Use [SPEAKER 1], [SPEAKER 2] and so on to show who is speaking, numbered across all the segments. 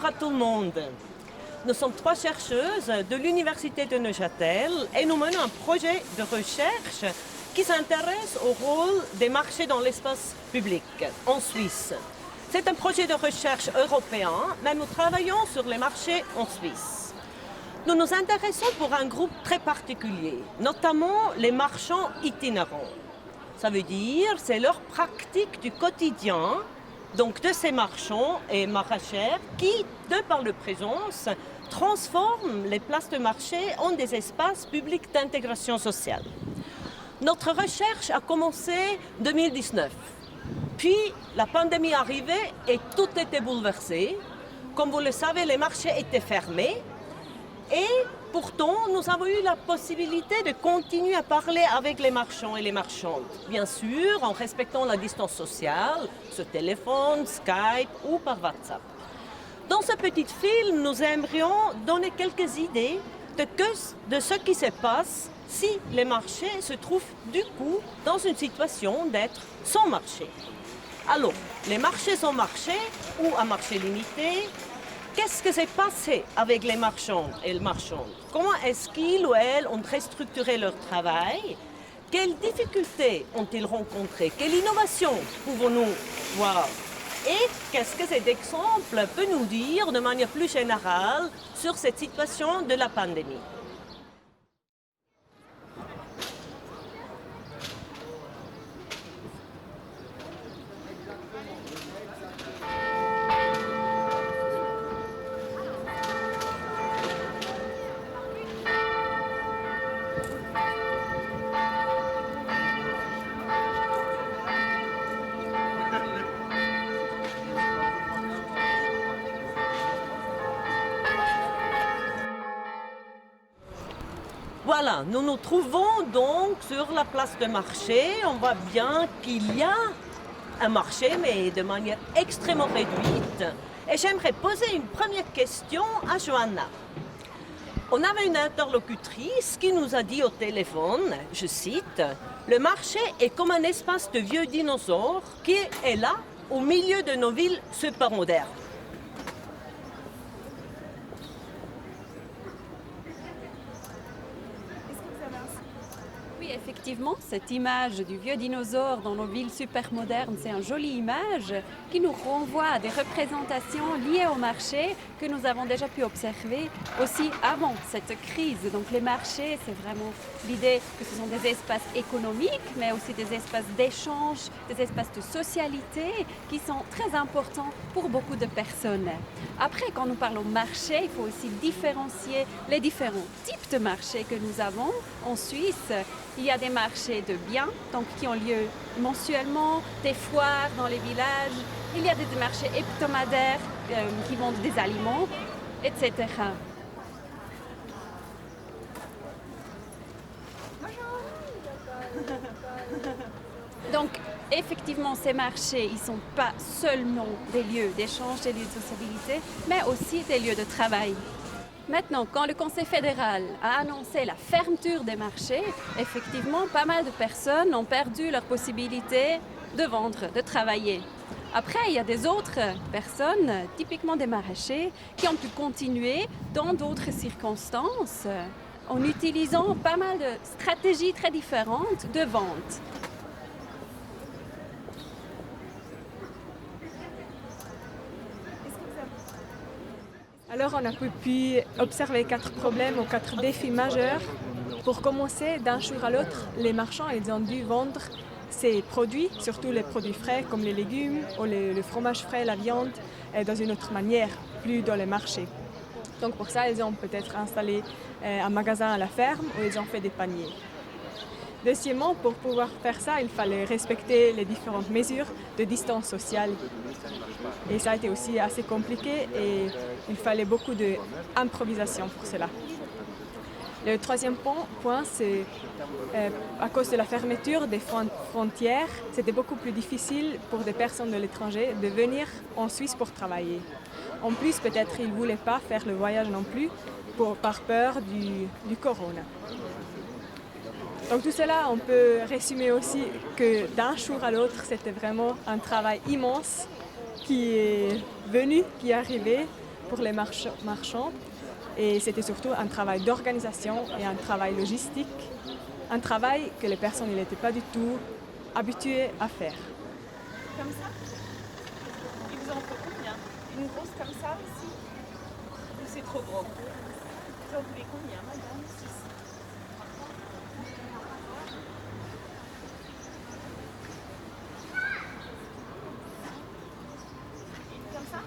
[SPEAKER 1] à tout le monde. Nous sommes 3 chercheuses de l'Université de Neuchâtel et nous menons un projet de recherche qui s'intéresse au rôle des marchés dans l'espace public en Suisse. C'est un projet de recherche européen, mais nous travaillons sur les marchés en Suisse. Nous nous intéressons pour un groupe très particulier, notamment les marchands itinérants. Ça veut dire c'est leur pratique du quotidien, donc de ces marchands et maraîchères qui, de par leur présence, transforment les places de marché en des espaces publics d'intégration sociale. Notre recherche a commencé en 2019. Puis la pandémie est arrivée et tout était bouleversé. Comme vous le savez, les marchés étaient fermés. Et pourtant, nous avons eu la possibilité de continuer à parler avec les marchands et les marchandes. Bien sûr, en respectant la distance sociale, sur téléphone, Skype ou par WhatsApp. Dans ce petit film, nous aimerions donner quelques idées de ce qui se passe si les marchés se trouvent du coup dans une situation d'être sans marché. Alors, les marchés sans marché ou à marché limité, qu'est-ce que s'est passé avec les marchands et les marchandes? Comment est-ce qu'ils ou elles ont restructuré leur travail? Quelles difficultés ont-ils rencontrées? Quelle innovation pouvons-nous voir? Et qu'est-ce que cet exemple peut nous dire de manière plus générale sur cette situation de la pandémie? Voilà, nous nous trouvons donc sur la place de marché. On voit bien qu'il y a un marché, mais de manière extrêmement réduite. Et j'aimerais poser une première question à Johanna. On avait une interlocutrice qui nous a dit au téléphone, je cite, « Le marché est comme un espace de vieux dinosaures qui est là, au milieu de nos villes super modernes. »
[SPEAKER 2] Oui, effectivement, cette image du vieux dinosaure dans nos villes super modernes, c'est une jolie image qui nous renvoie à des représentations liées au marché que nous avons déjà pu observer aussi avant cette crise. Donc les marchés, c'est vraiment l'idée que ce sont des espaces économiques, mais aussi des espaces d'échange, des espaces de socialité qui sont très importants pour beaucoup de personnes. Après, quand nous parlons marché, il faut aussi différencier les différents types de marchés que nous avons en Suisse. Il y a des marchés de biens, donc qui ont lieu mensuellement, des foires dans les villages. Il y a des marchés hebdomadaires qui vendent des aliments, etc. Donc, effectivement, ces marchés, ils ne sont pas seulement des lieux d'échange, des lieux de sociabilité, mais aussi des lieux de travail. Maintenant, quand le Conseil fédéral a annoncé la fermeture des marchés, effectivement, pas mal de personnes ont perdu leur possibilité de vendre, de travailler. Après, il y a des autres personnes, typiquement des maraîchers, qui ont pu continuer dans d'autres circonstances en utilisant pas mal de stratégies très différentes de vente.
[SPEAKER 3] Alors on a pu observer 4 problèmes ou 4 défis majeurs. Pour commencer, d'un jour à l'autre, les marchands ils ont dû vendre ces produits, surtout les produits frais comme les légumes ou le fromage frais, la viande, dans une autre manière, plus dans les marchés. Donc pour ça, ils ont peut-être installé un magasin à la ferme où ils ont fait des paniers. Deuxièmement, pour pouvoir faire ça, il fallait respecter les différentes mesures de distance sociale. Et ça a été aussi assez compliqué et il fallait beaucoup d'improvisation pour cela. Le troisième point, c'est à cause de la fermeture des frontières, c'était beaucoup plus difficile pour des personnes de l'étranger de venir en Suisse pour travailler. En plus, peut-être ils ne voulaient pas faire le voyage non plus par peur du corona. Donc tout cela, on peut résumer aussi que d'un jour à l'autre, c'était vraiment un travail immense qui est venu, qui est arrivé pour les marchands. Et c'était surtout un travail d'organisation et un travail logistique, un travail que les personnes n'étaient pas du tout habituées à faire.
[SPEAKER 4] Comme ça? Il vous en faut combien? Une grosse comme ça aussi? Ou c'est trop gros? Vous en voulez combien, madame? 6. Comme ça?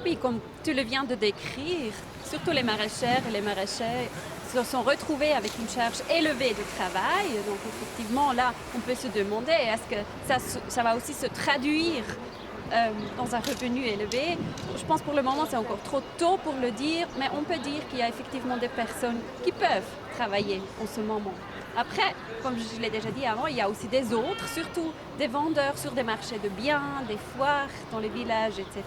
[SPEAKER 2] Oui, comme tu le viens de décrire, surtout les maraîchères et les maraîchers se sont retrouvés avec une charge élevée de travail. Donc effectivement, là, on peut se demander, est-ce que ça va aussi se traduire dans un revenu élevé? Je pense pour le moment, c'est encore trop tôt pour le dire, mais on peut dire qu'il y a effectivement des personnes qui peuvent travailler en ce moment. Après, comme je l'ai déjà dit avant, il y a aussi des autres, surtout des vendeurs sur des marchés de biens, des foires dans les villages, etc.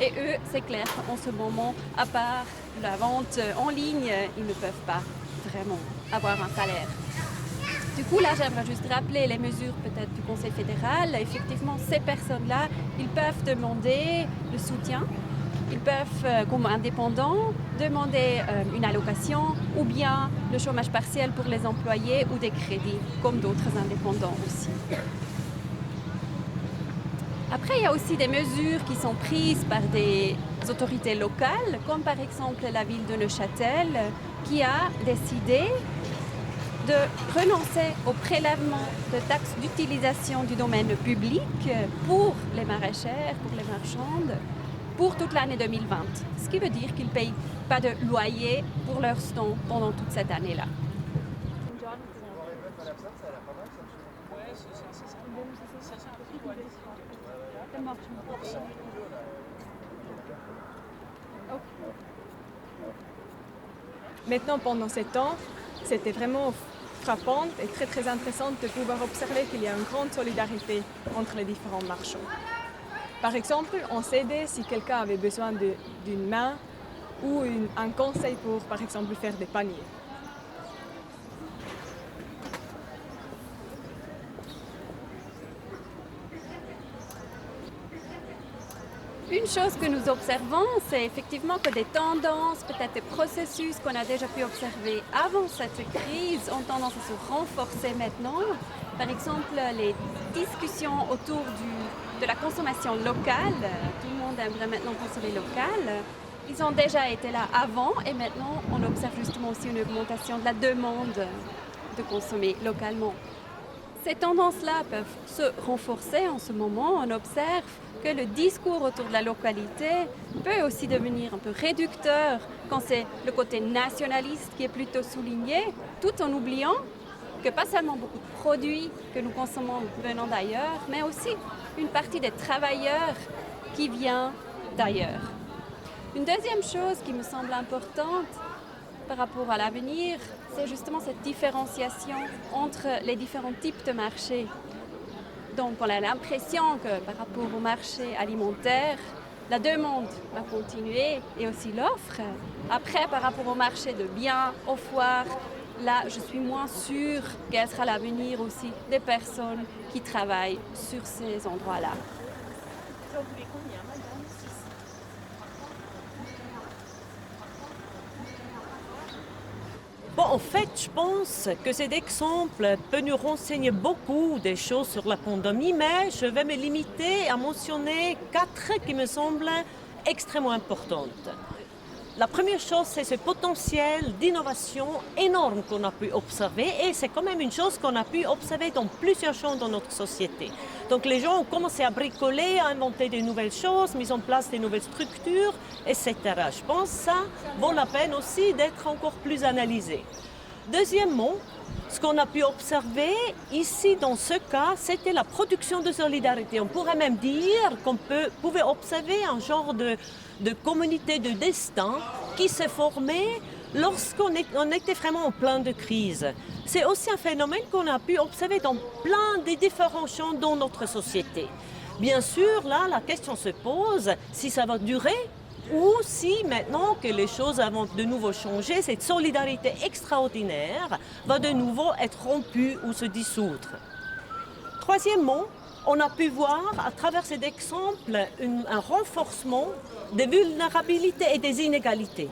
[SPEAKER 2] Et eux, c'est clair qu'en ce moment, à part la vente en ligne, ils ne peuvent pas vraiment avoir un salaire. Du coup, là, j'aimerais juste rappeler les mesures peut-être du Conseil fédéral. Effectivement, ces personnes-là, ils peuvent demander le soutien. Ils peuvent, comme indépendants, demander une allocation ou bien le chômage partiel pour les employés ou des crédits, comme d'autres indépendants aussi. Après, il y a aussi des mesures qui sont prises par des autorités locales, comme par exemple la ville de Neuchâtel, qui a décidé de renoncer au prélèvement de taxes d'utilisation du domaine public pour les maraîchères, pour les marchandes, pour toute l'année 2020. Ce qui veut dire qu'ils ne payent pas de loyer pour leur stand pendant toute cette année-là.
[SPEAKER 3] Maintenant, pendant ces temps, c'était vraiment frappant et très très intéressant de pouvoir observer qu'il y a une grande solidarité entre les différents marchands. Par exemple, on s'aidait si quelqu'un avait besoin d'une main ou un conseil pour, par exemple, faire des paniers.
[SPEAKER 2] Une chose que nous observons, c'est effectivement que des tendances, peut-être des processus qu'on a déjà pu observer avant cette crise ont tendance à se renforcer maintenant. Par exemple, les discussions autour de la consommation locale, tout le monde aimerait maintenant consommer local. Ils ont déjà été là avant et maintenant on observe justement aussi une augmentation de la demande de consommer localement. Ces tendances-là peuvent se renforcer en ce moment. On observe que le discours autour de la localité peut aussi devenir un peu réducteur quand c'est le côté nationaliste qui est plutôt souligné, tout en oubliant que pas seulement beaucoup de produits que nous consommons venant d'ailleurs, mais aussi une partie des travailleurs qui vient d'ailleurs. Une deuxième chose qui me semble importante par rapport à l'avenir, c'est justement cette différenciation entre les différents types de marchés. Donc on a l'impression que par rapport au marché alimentaire, la demande va continuer et aussi l'offre. Après, par rapport au marché de biens, aux foires, là, je suis moins sûre quel sera l'avenir aussi des personnes qui travaillent sur ces endroits-là.
[SPEAKER 4] Vous en voulez combien, madame? 6.
[SPEAKER 1] Bon, en fait, je pense que cet exemple peut nous renseigner beaucoup des choses sur la pandémie, mais je vais me limiter à mentionner 4 qui me semblent extrêmement importantes. La première chose, c'est ce potentiel d'innovation énorme qu'on a pu observer et c'est quand même une chose qu'on a pu observer dans plusieurs champs dans notre société. Donc les gens ont commencé à bricoler, à inventer de nouvelles choses, mis en place de nouvelles structures, etc. Je pense que ça vaut la peine aussi d'être encore plus analysé. Deuxièmement, ce qu'on a pu observer ici dans ce cas, c'était la production de solidarité. On pourrait même dire qu'on pouvait observer un genre de communauté de destin qui s'est formée lorsqu'on était vraiment en plein de crise. C'est aussi un phénomène qu'on a pu observer dans plein de différents champs dans notre société. Bien sûr, là, la question se pose si ça va durer ou si maintenant que les choses vont de nouveau changer, cette solidarité extraordinaire va de nouveau être rompue ou se dissoudre. Troisièmement, on a pu voir à travers cet exemple un renforcement des vulnérabilités et des inégalités.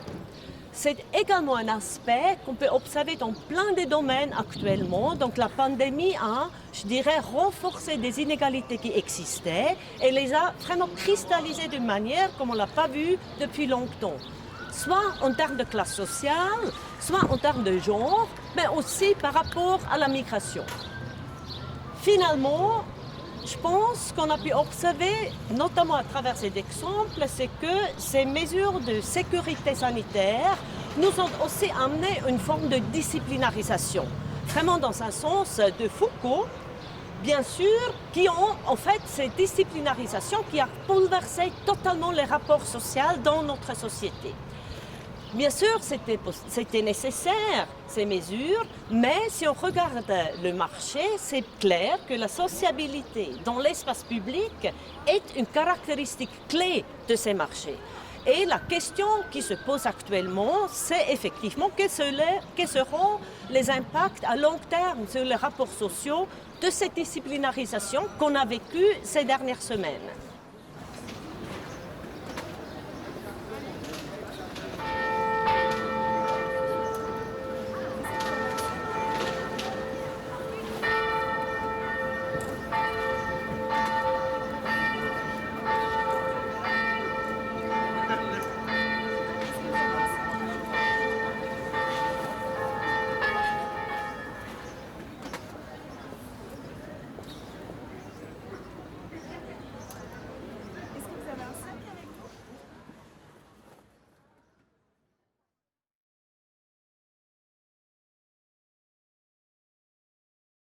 [SPEAKER 1] C'est également un aspect qu'on peut observer dans plein de domaines actuellement. Donc la pandémie a, je dirais, renforcé des inégalités qui existaient et les a vraiment cristallisées d'une manière comme on ne l'a pas vu depuis longtemps. Soit en termes de classe sociale, soit en termes de genre, mais aussi par rapport à la migration. Finalement, je pense qu'on a pu observer, notamment à travers cet exemple, c'est que ces mesures de sécurité sanitaire nous ont aussi amené une forme de disciplinarisation. Vraiment dans un sens de Foucault, bien sûr, qui ont en fait cette disciplinarisation qui a bouleversé totalement les rapports sociaux dans notre société. Bien sûr, c'était nécessaire, ces mesures, mais si on regarde le marché, c'est clair que la sociabilité dans l'espace public est une caractéristique clé de ces marchés. Et la question qui se pose actuellement, c'est effectivement quels seront les impacts à long terme sur les rapports sociaux de cette disciplinarisation qu'on a vécue ces dernières semaines.